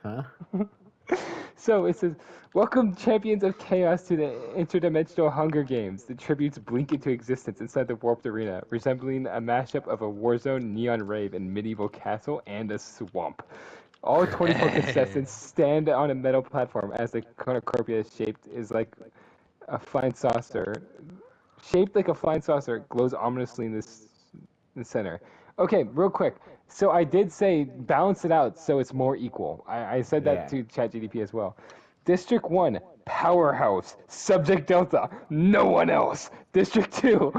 Huh? So it says, "Welcome, champions of chaos, to the interdimensional Hunger Games." The tributes blink into existence inside the warped arena, resembling a mashup of a Warzone neon rave, and medieval castle, and a swamp. All 24 contestants stand on a metal platform as the cornucopia is like a flying saucer. Shaped like a flying saucer, glows ominously in the center. Okay, real quick. So I did say balance it out so it's more equal. I said that Yeah. to ChatGDP as well. District 1, powerhouse. Subject Delta, no one else. District 2,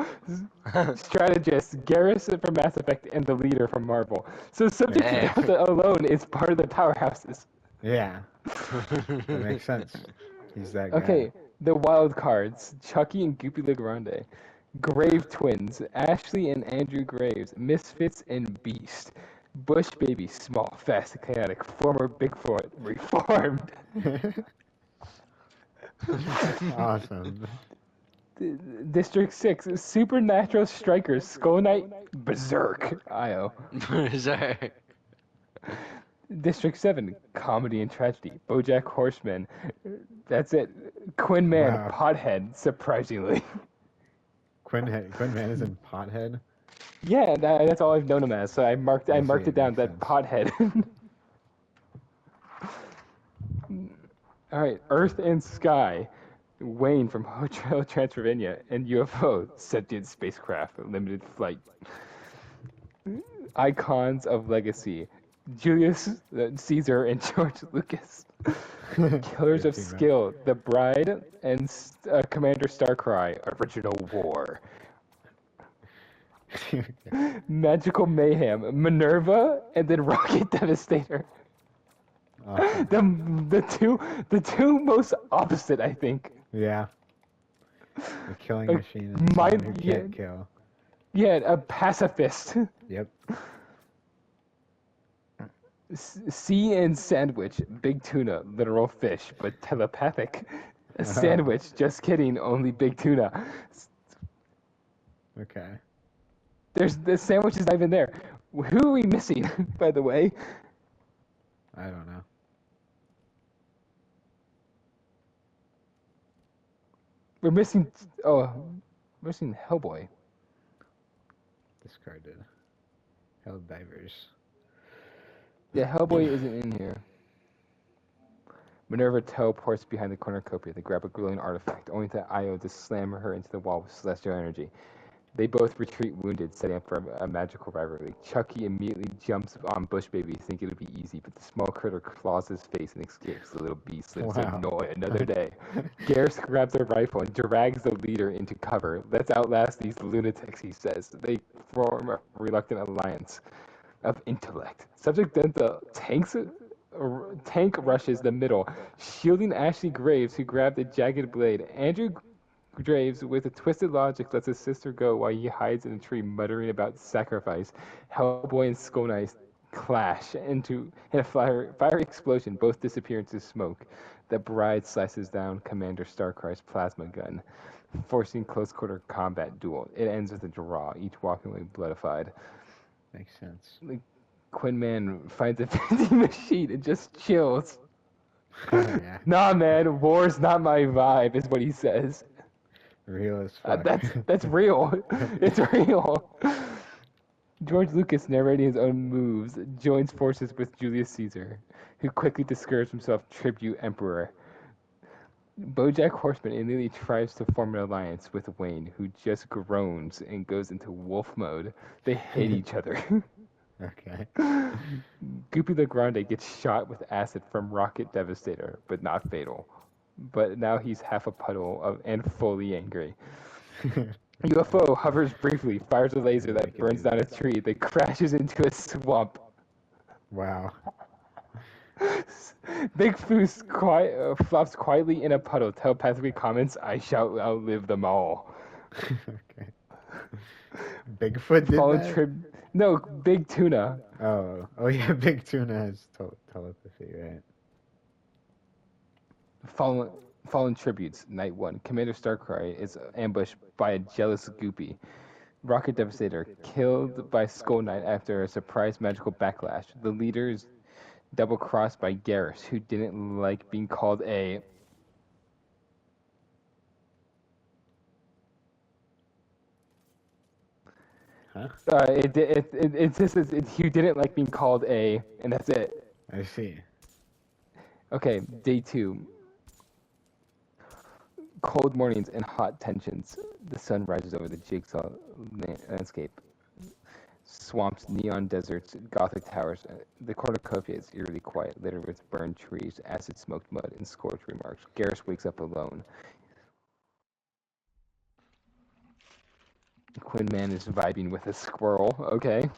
strategist. Garrison from Mass Effect and the leader from Marvel. So Subject Delta alone is part of the powerhouses. Yeah. That makes sense. He's that guy. Okay, the wild cards: Chucky and Goopy LeGrande, Grave Twins: Ashley and Andrew Graves, Misfits and Beast, Bush Baby: Small, Fast, and Chaotic, former Bigfoot, reformed. Awesome. District 6: Supernatural Strikers, Skull Knight, Berserk, IO. Sorry. District 7: Comedy and Tragedy, BoJack Horseman. That's it. Quinn Man, Wow. Pothead, surprisingly. Quinn Man is in Pothead. Yeah, that's all I've known him as. So I marked it down Makes that sense. Pothead. All right, Earth and Sky: Wayne from Hotel Transylvania, and UFO: Sentient Spacecraft, Limited Flight. Icons of Legacy: Julius Caesar and George Lucas. Killers of Good team, Skill: The Bride and Commander Starcry, Original War. man. Magical Mayhem: Minerva and then Rocket Devastator. Awesome. The two most opposite, I think. Yeah. The killing Like, machine and someone who yeah, can't kill. yeah, a pacifist. Yep. Sea and Sandwich: Big tuna, literal fish, but telepathic. A Oh, sandwich, just kidding, only big tuna. okay. There's the sandwich is not even there. Who are we missing, by the way? I don't know. We're missing. Oh, we're missing Hellboy. Discarded. Helldivers. Yeah, Hellboy isn't in here. Minerva teleports behind the cornucopia to grab a glowing artifact, only to Io to slam her into the wall with celestial energy. They both retreat wounded, setting up for a magical rivalry. Chucky immediately jumps on Bush Baby, thinking it'll be easy, but the small critter claws his face and escapes. The little beast lives to Wow. annoy another day. Garrus grabs a rifle and drags the leader into cover. Let's outlast these lunatics, he says. They form a reluctant alliance of intellect. Subject Delta tank rushes the middle, shielding Ashley Graves, who grabbed a jagged blade. Andrew Graves, with a twisted logic, lets his sister go while he hides in a tree, muttering about sacrifice. Hellboy and Skull Knight clash in a fiery explosion. Both disappear into smoke. The Bride slices down Commander Starcry's plasma gun, forcing close-quarter combat duel. It ends with a draw, each walking away bloodified. Makes sense. Quinn Man finds a vending machine and just chills. Yeah. Nah, man, war's not my vibe, is what he says. Real as fuck. That's real. It's real. George Lucas, narrating his own moves, joins forces with Julius Caesar, who quickly discourages himself tribute emperor. BoJack Horseman immediately tries to form an alliance with Wayne, who just groans and goes into wolf mode. They hate each other. Okay. Goopy LeGrande gets shot with acid from Rocket Devastator, but not fatal. But now he's half a puddle and fully angry. UFO hovers briefly, fires a laser that burns down a tree, then crashes into a swamp. Wow. Big Foos flops quietly in a puddle, telepathically comments, "I shall outlive them all." Okay. Bigfoot did Fallen that? No, Big Tuna. Oh yeah, Big Tuna has telepathy, right? Fallen tributes, Night 1. Commander Starcry is ambushed by a jealous Goopy. Rocket Devastator, killed by Skull Knight after a surprise magical backlash. The leaders double-crossed by Garrus, who didn't like being called a... Huh? It says he didn't like being called a, and that's it. I see. Okay, day 2. Cold mornings and hot tensions. The sun rises over the jigsaw landscape. Swamps, neon deserts, Gothic towers. The cornucopia is eerily quiet, littered with burned trees, acid-smoked mud, and scorched remarks. Garrus wakes up alone. Quinman is vibing with a squirrel. Okay.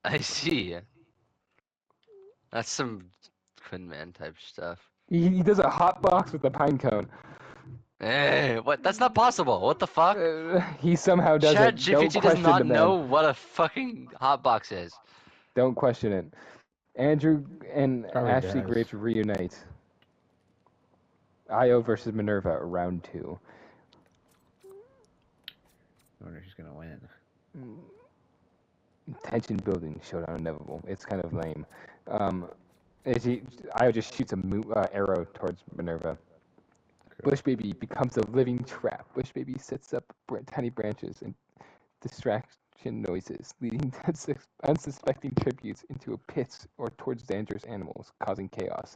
I see. That's some Quinman type stuff. He does a hot box with a pine cone. Hey, what? That's not possible. What the fuck? He somehow does Chat it. Don't GPT does question not the man. know what a fucking hotbox is. Don't question it. Andrew and Probably Ashley does. Graves reunite. Io versus Minerva, round 2. I wonder who's gonna win. Tension building, showdown inevitable. It's kind of lame. Io just shoots a arrow towards Minerva. Bush Baby becomes a living trap. Bush Baby sets up tiny branches and distraction noises, leading unsuspecting tributes into a pit or towards dangerous animals, causing chaos.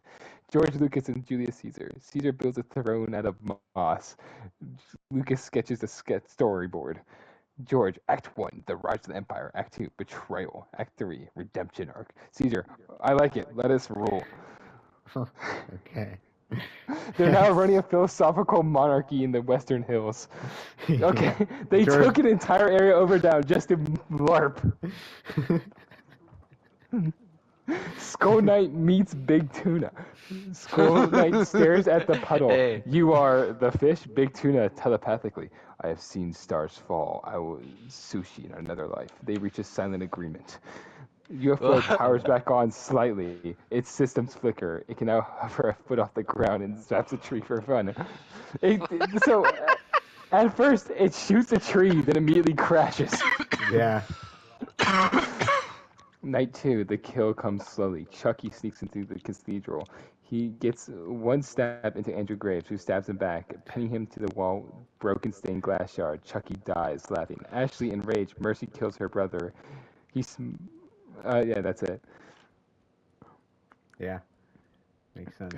George Lucas and Julius Caesar. Caesar builds a throne out of moss. Lucas sketches a storyboard. George, Act 1, The Rise of the Empire. Act 2, Betrayal. Act 3, Redemption Arc. Caesar, I like it. Let us rule. Okay. They're now running a philosophical monarchy in the Western Hills. Okay, they George- took an entire area over down just to LARP. Skull Knight meets Big Tuna. Skull Knight stares at the puddle. Hey. You are the fish? Big Tuna telepathically. I have seen stars fall. I will sushi in another life. They reach a silent agreement. UFO powers back on slightly. Its systems flicker. It can now hover a foot off the ground and zaps a tree for fun. So, at first, it shoots a tree, then immediately crashes. Yeah. Night 2, the kill comes slowly. Chucky sneaks into the cathedral. He gets one stab into Andrew Graves, who stabs him back, pinning him to the wall, broken stained glass shard. Chucky dies, laughing. Ashley, enraged, Mercy kills her brother. Yeah, that's it. Yeah. Makes sense.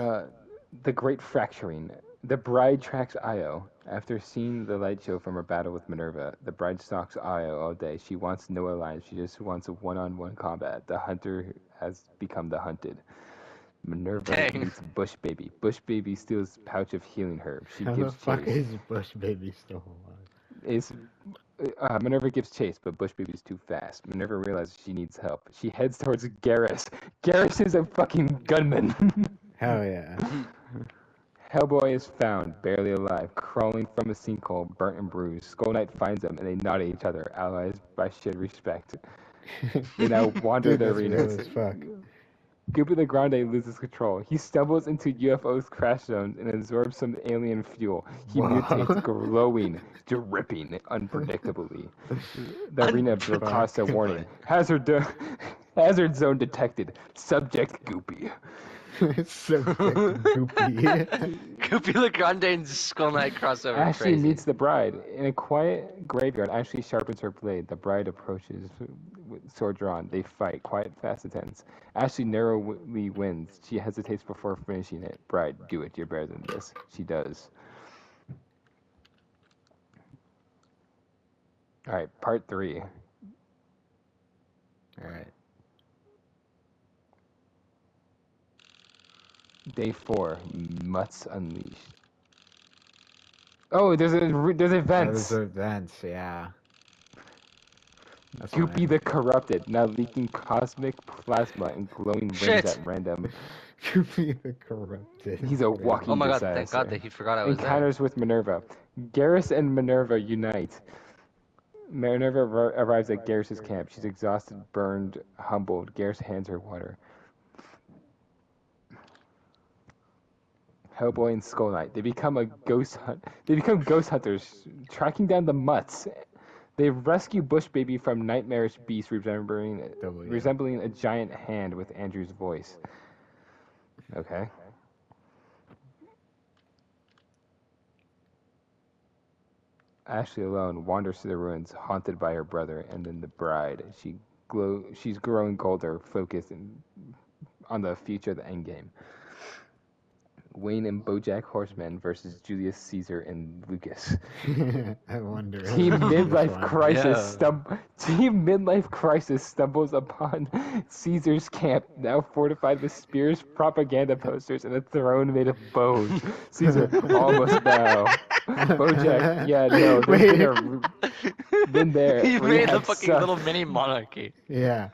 The Great Fracturing. The bride tracks Io. After seeing the light show from her battle with Minerva, the bride stalks Io all day. She wants no alliance. She just wants a one-on-one combat. The hunter has become the hunted. Minerva Dang. meets Bush Baby. Bush Baby steals pouch of healing herb. She How the gives fuck chase. is Bush Baby still alive? Minerva gives chase, but Bush Baby's too fast. Minerva realizes she needs help. She heads towards Garrus. Garrus is a fucking gunman. Hell yeah. Hellboy is found, barely alive, crawling from a sinkhole, burnt and bruised. Skull Knight finds him, and they nod at each other, allies by shared respect. They now wander Dude, the that's arenas. real as fuck. Guppy the Grande loses control. He stumbles into UFO's crash zones and absorbs some alien fuel. He Whoa. mutates, glowing, dripping unpredictably. The arena broadcasts a warning. Hazard zone detected. Subject Goopy. It's so goopy. Goopy LeGrande and Skull Knight crossover. Ashley Crazy. meets the bride. In a quiet graveyard, Ashley sharpens her blade. The bride approaches with sword drawn. They fight. Quiet, fast, intense. Ashley narrowly wins. She hesitates before finishing it. Bride, do it. You're better than this. She does. Alright, part 3. Alright. Day 4. Mutts Unleashed. Oh, there's events. Those events, yeah. That's Goopy fine. the Corrupted, now leaking cosmic plasma and glowing rings Shit. at random. Goopy the Corrupted. He's a walking Oh my god, disaster. thank god that he forgot I was there. Encounters with Minerva. Garrus and Minerva unite. Minerva arrives at Garrus's camp. She's exhausted, burned, humbled. Garrus hands her water. Hellboy and Skull Knight. They become ghost hunters, tracking down the mutts. They rescue Bush Baby from nightmarish beast resembling W. a giant hand with Andrew's voice. Okay. Ashley alone wanders through the ruins, haunted by her brother, and then the bride. She's growing colder, focused on the future of the endgame. Wayne and BoJack Horseman versus Julius Caesar and Lucas. I wonder. Team who wins this Midlife one. Crisis Team Midlife Crisis stumbles upon Caesar's camp, now fortified with spears, propaganda posters, and a throne made of bones. Caesar almost now. BoJack, yeah, no, been there. He We made the had fucking sucked. little mini monarchy. Yeah.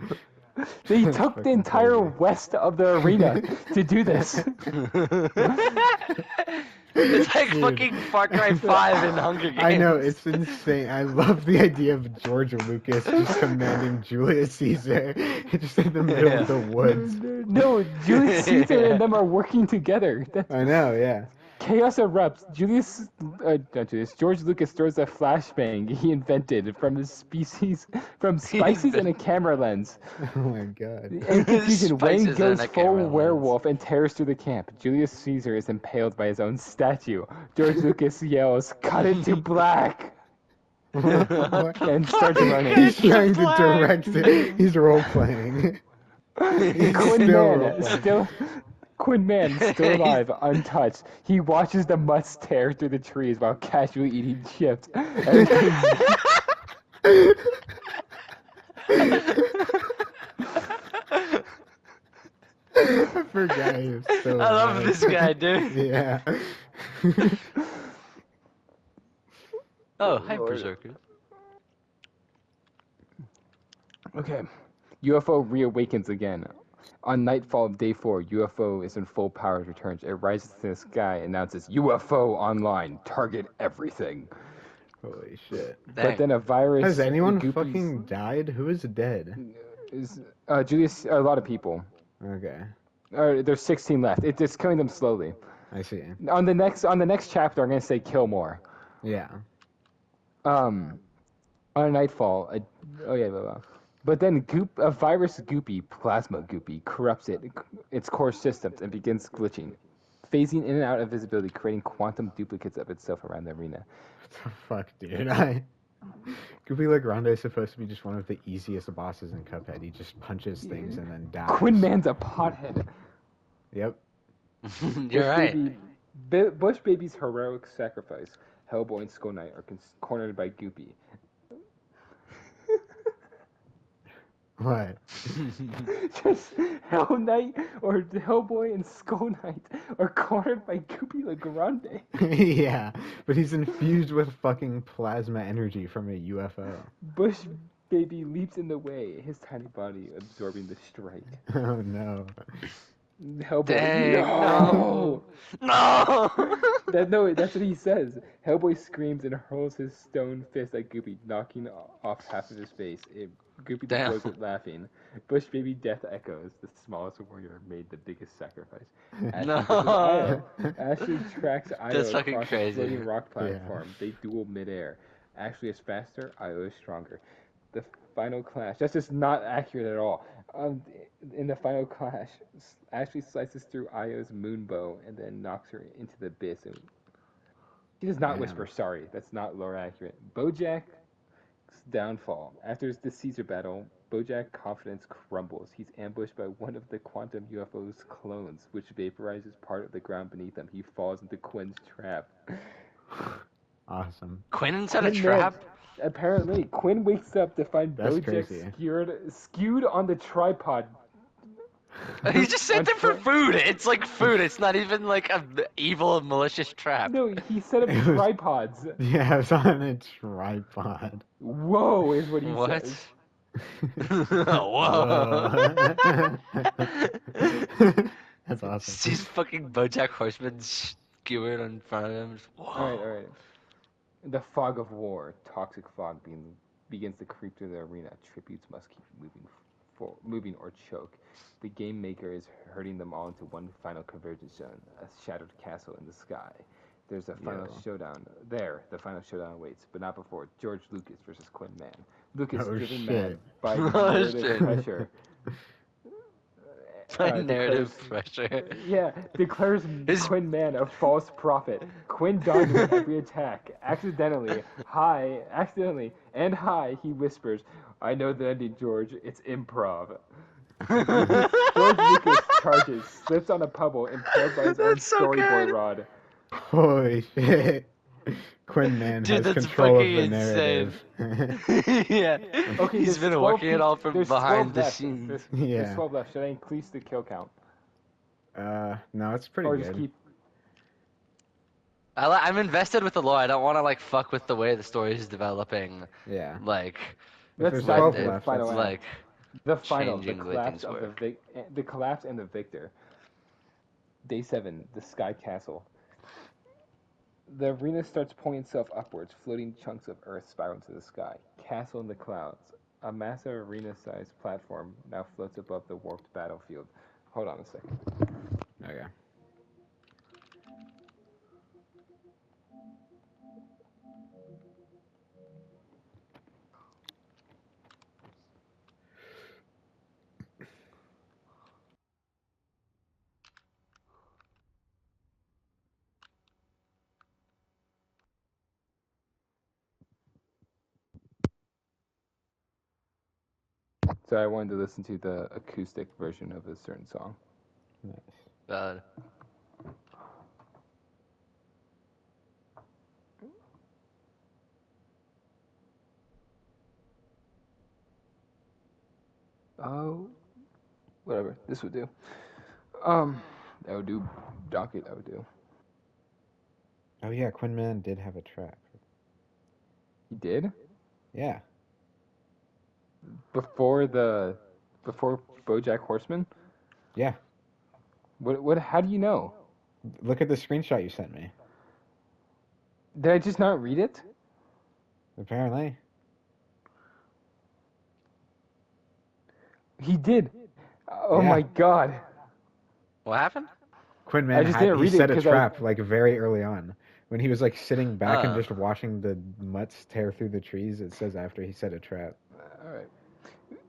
They That's took the fucking entire crazy. west of the arena to do this. It's like Dude. fucking Far Cry 5 in Hunger Games. I know, it's insane. I love the idea of George Lucas just commanding Julius Caesar just in the middle of the woods. No, Julius Caesar and them are working together. That's I know, yeah. chaos erupts. George Lucas throws a flashbang he invented from spices and a camera lens. Oh my god. And confusion, Wayne Spices goes and a full camera lens. werewolf and tears through the camp. Julius Caesar is impaled by his own statue. George Lucas yells, "Cut it to black!" and starts running. He's trying to direct it. He's role playing. Quinn Man, still alive, untouched. He watches the mutts tear through the trees while casually eating chips. And I forgot he was so I love alive. this guy, dude. Yeah. Oh, hi, Berserker. Okay. UFO reawakens again. On nightfall of day 4, UFO is in full power and returns. It rises to the sky and announces, UFO online, target everything. Holy shit. But then a virus... Has anyone goopies- fucking died? Who is dead? Julius, a lot of people. Okay. There's 16 left. It's killing them slowly. I see. On the next chapter, I'm gonna say kill more. Yeah. On nightfall, blah, blah. But then a virus goopy, plasma goopy, corrupts its core systems and begins glitching, phasing in and out of visibility, creating quantum duplicates of itself around the arena. What the fuck, dude? Goopy Legrande is supposed to be just one of the easiest bosses in Cuphead. He just punches things and then dies. Quinn Man's a pothead. Yep. You're right. Bush Baby's heroic sacrifice. Hellboy and Skull Knight are cornered by Goopy. What? Just Hell Knight or Hellboy and Skull Knight are cornered by Goopy Legrande. Yeah, but he's infused with fucking plasma energy from a UFO. Bush Baby leaps in the way, his tiny body absorbing the strike. Oh no. Hellboy, Dang, no! no. That's what he says. Hellboy screams and hurls his stone fist at Goopy, knocking off half of his face. Goopy Damn. deploys it laughing. Bush Baby death echoes. The smallest warrior made the biggest sacrifice. No. Ashley tracks Io That's fucking across crazy. a floating rock platform. They duel midair. Ashley is faster, Io is stronger. The final clash. That's just not accurate at all. In the final clash, Ashley slices through Io's moon bow and then knocks her into the abyss. And she does not Damn. whisper sorry. That's not lore accurate. BoJack's downfall. After the Caesar battle, BoJack's confidence crumbles. He's ambushed by one of the quantum UFO's clones, which vaporizes part of the ground beneath him. He falls into Quinn's trap. Awesome. Quinn inside a Quinn trap? Apparently, Quinn wakes up to find That's BoJack crazy. skewed on the tripod. He just sent him for food. It's like food. It's not even like a evil, malicious trap. No, he set up It was- tripods. Yeah, it's on a tripod. Whoa, is what he What? says. Whoa. That's awesome. Sees fucking BoJack Horseman skewered in front of him. Just, whoa. Alright. The fog of war, toxic fog begins to creep through the arena. Tributes must keep moving or choke. The game maker is herding them all into one final convergence zone, a shattered castle in the sky. There's a final Yo. showdown. There, the final showdown awaits, but not before. George Lucas versus Quinn Mann. Lucas, Oh, driven shit. mad by Oh, narrative shit. pressure. My narrative declares- pressure. Yeah, declares His- Quinn Mann a false prophet. Quinn dodges every attack. Accidentally, and high, he whispers, "I know the ending, George. It's improv." George Lucas charges, slips on a puddle, impaled by his own That's so storyboard good. rod. Holy shit. Quinn Mann Dude, has that's control of fucking the insane. narrative. Yeah. Okay, He's there's been 12 working it peop- all from there's 12 behind the left. scenes. There's Yeah. 12 left. Should I increase the kill count? No, it's pretty Or good. just keep... I'm invested with the lore. I don't want to like fuck with the way the story is developing. Yeah. Like, Let's there's dive 12 into the left, final that's- act. like The final, the changing the way collapse things of work. the collapse and the victor. Day 7, the Sky Castle. The arena starts pulling itself upwards, floating chunks of earth spiral into the sky. Castle in the clouds. A massive arena-sized platform now floats above the warped battlefield. Hold on a second. Okay. So I wanted to listen to the acoustic version of a certain song. Nice. God. Oh, whatever. This would do. That would do. Donkey, that would do. Oh yeah, Quinn Mann did have a trap. He did? Yeah. Before BoJack Horseman? Yeah. How do you know? Look at the screenshot you sent me. Did I just not read it? Apparently. He did. Oh Yeah. my god. What happened? Quinn I Mann just had, didn't he read it set a 'cause I- trap like very early on. When he was like sitting back and Oh. just watching the mutts tear through the trees, it says after he set a trap. Alright.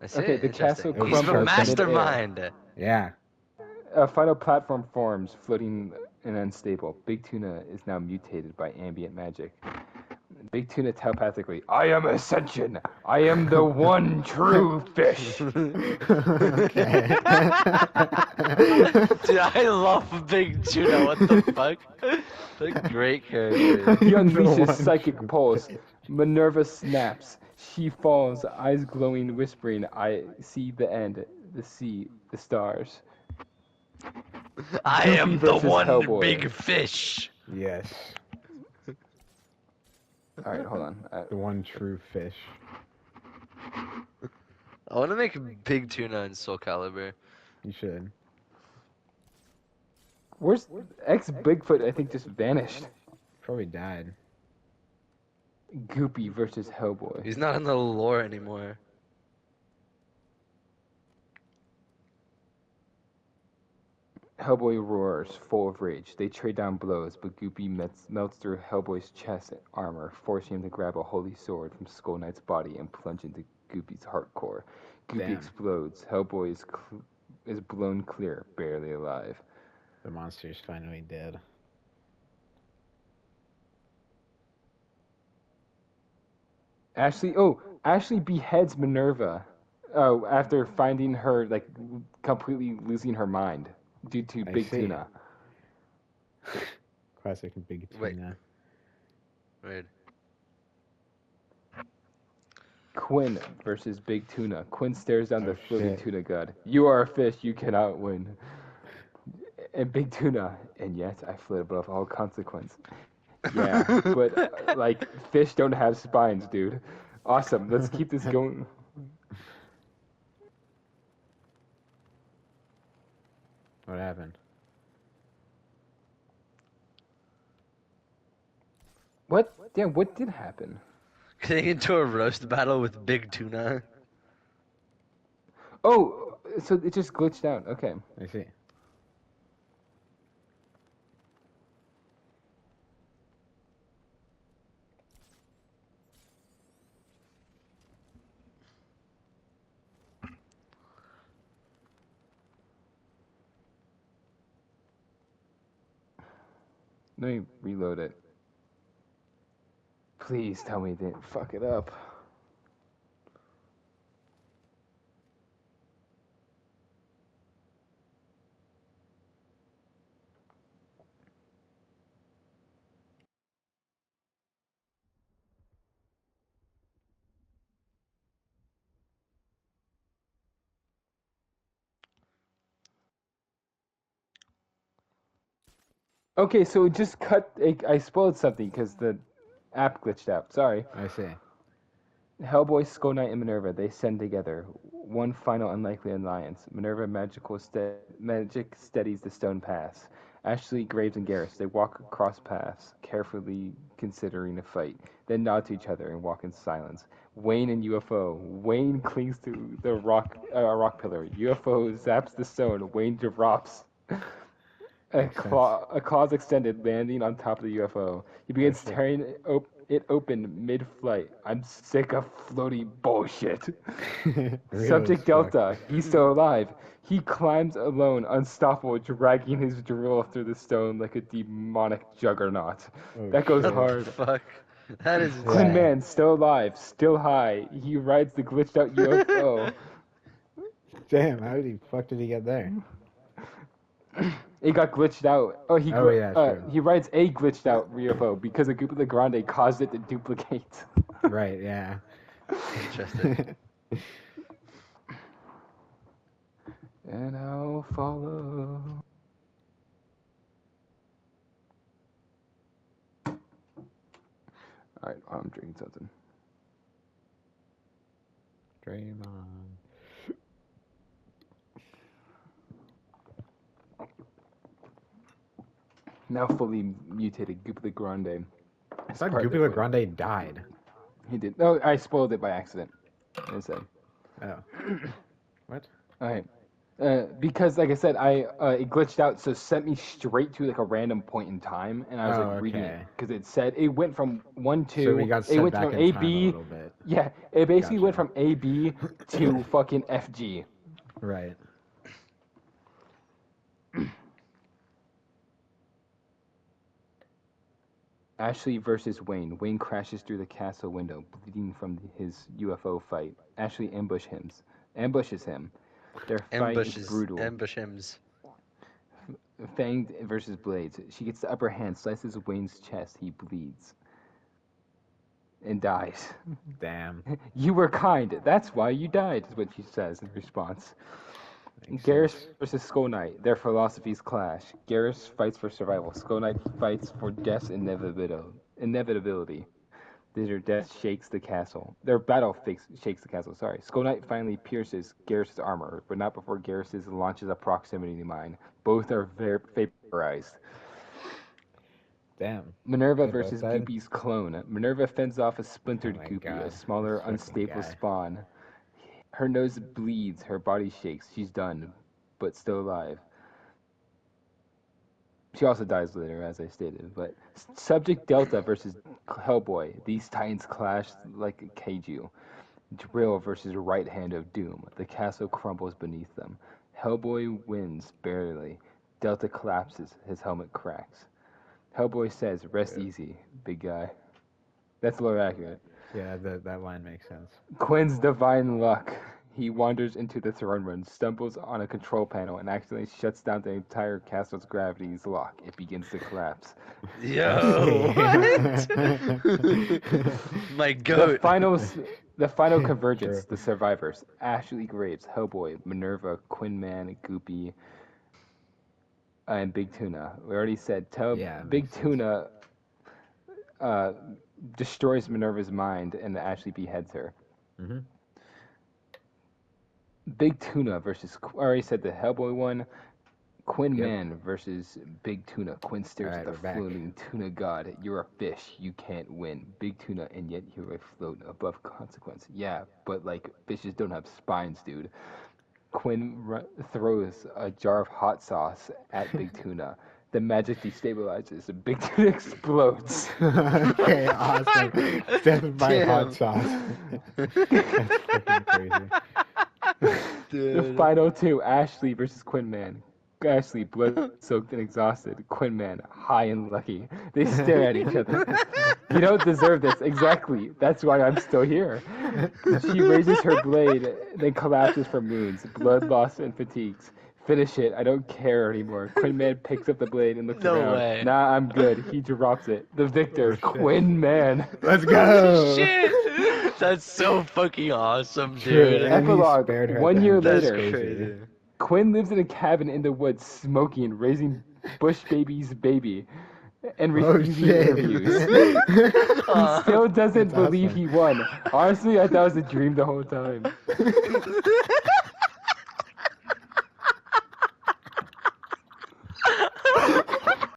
I see. Okay, the Interesting. castle He's the crumbles in midair. mastermind. Yeah. A final platform forms, floating and unstable. Big Tuna is now mutated by ambient magic. Big Tuna telepathically, "I am Ascension. I am the one true fish." Okay. Dude, I love Big Tuna. What the fuck? What a great character. He unleashes one psychic true pulse. fish. Minerva snaps. She falls, eyes glowing, whispering, "I see the end, the sea, the stars." I Goofy am the versus one Hellboy. big fish. Yes. Alright, hold on. The one true fish. I want to make Big Tuna in Soul Calibur. You should. Where's Bigfoot? I think just vanished. Probably died. Goopy versus Hellboy. He's not in the lore anymore. Hellboy roars, full of rage. They trade down blows, but Goopy melts through Hellboy's chest and armor, forcing him to grab a holy sword from Skull Knight's body and plunge into Goopy's heart core. Goopy Damn. explodes. Hellboy is blown clear, barely alive. The monster's finally dead. Ashley beheads Minerva. Oh, after finding her like completely losing her mind due to I Big see. Tuna. Classic Big Wait. Tuna. Weird. Quinn versus Big Tuna. Quinn stares down the Oh, floating shit. tuna god. "You are a fish, you cannot win." And Big Tuna, "And yet I float above all consequence." Yeah, but like fish don't have spines, dude. Awesome. Let's keep this going. What happened? What? Damn, what did happen? Getting into a roast battle with Big Tuna. Oh, so it just glitched out. Okay. I see. Let me reload it. Please tell me they didn't fuck it up. Okay, so it just cut. I spoiled something because the app glitched out. Sorry. I see. Hellboy, Skull Knight, and Minerva, they send together. One final unlikely alliance. Minerva magic steadies the stone pass. Ashley, Graves, and Garrus, they walk across paths, carefully considering a fight, then nod to each other and walk in silence. Wayne and UFO. Wayne clings to the rock pillar. UFO zaps the stone. Wayne drops. A claws extended, landing on top of the UFO. He begins tearing it open mid-flight. I'm sick of floaty bullshit. Subject Delta. He's still alive. He climbs alone, unstoppable, dragging his drill through the stone like a demonic juggernaut. That goes hard. Fuck. That is Quinn Man, still alive, still high. He rides the glitched out UFO. Damn, how did he get there? It got glitched out. True. He rides a glitched out UFO because a Grupo de Grande caused it to duplicate. Right, yeah. interesting. And I'll follow. Alright, I'm drinking something. Draymond. Now fully mutated Grupo de Grande. I thought Grupo de Grande died. He did. No, I spoiled it by accident. I said. Oh. What? Alright. Because, like I said, it glitched out, so it sent me straight to like a random point in time, and I was reading it because it said it went from 1 2. So we got set it went back from in A time B. a little bit. Yeah, it basically went Gotcha. from A B to fucking FG. Right. Ashley versus Wayne. Wayne crashes through the castle window, bleeding from his UFO fight. Ashley ambushes him. Their fight is brutal. Ambush hims. Fanged versus Blades. She gets the upper hand, slices Wayne's chest. He bleeds and dies. Damn. You were kind. That's why you died, is what she says in response. Garrus versus Skull Knight. Their philosophies clash. Garrus fights for survival. Skull Knight fights for death's inevitability. Their death shakes the castle. Their battle shakes the castle. Sorry. Skull Knight finally pierces Garrus' armor, but not before Garrus' launches a proximity mine. Both are vaporized. Damn. Minerva They versus both died? Goopy's clone. Minerva fends off a splintered Oh my Goopy, a God, smaller, this fucking unstable guy. spawn. Her nose bleeds, her body shakes. She's done, but still alive. She also dies later, as I stated. But Subject Delta versus Hellboy. These titans clash like a kaiju. Drill versus Right Hand of Doom. The castle crumbles beneath them. Hellboy wins barely. Delta collapses. His helmet cracks. Hellboy says, "Rest easy, big guy." That's a little accurate. Yeah, that line makes sense. Quinn's divine luck. He wanders into the throne room, stumbles on a control panel, and accidentally shuts down the entire castle's gravity's lock. It begins to collapse. Yo, what? My goat. The final convergence, Sure. the survivors. Ashley Graves, Hellboy, Minerva, Quinn Man, Goopy, and Big Tuna. We already said Yeah, Big makes sense. Tuna destroys Minerva's mind and Ashley beheads her. Mm-hmm. Big Tuna versus, I already said the Hellboy one. Quinn Yep. Man versus Big Tuna. Quinn stares Alright, at we're the back. floating tuna god. You're a fish. You can't win. Big Tuna, and yet you're afloat above consequence. Yeah, but like fishes don't have spines, dude. Quinn throws a jar of hot sauce at Big Tuna. The magic destabilizes. Big Tuna explodes. Okay, awesome. Death by Damn. hot sauce. That's fucking crazy. The final two, Ashley versus Quinn Man. Ashley, blood-soaked and exhausted. Quinn, high and lucky. They stare at each other. You don't deserve this. Exactly. That's why I'm still here. She raises her blade, then collapses from wounds, blood loss, and fatigues. Finish it. I don't care anymore. Quinn picks up the blade and looks No around. way. Nah, I'm good. He drops it. The victor, Oh, shit. Quinn. Let's go. Shit! That's so fucking awesome, True, dude. and he Epilogue, spared her at 1 the year end. That's later. crazy. Quinn lives in a cabin in the woods, smoking, raising Bush baby's baby, and Oh, refusing shit. interviews. He still doesn't That's believe awesome. he won. Honestly, I thought it was a dream the whole time.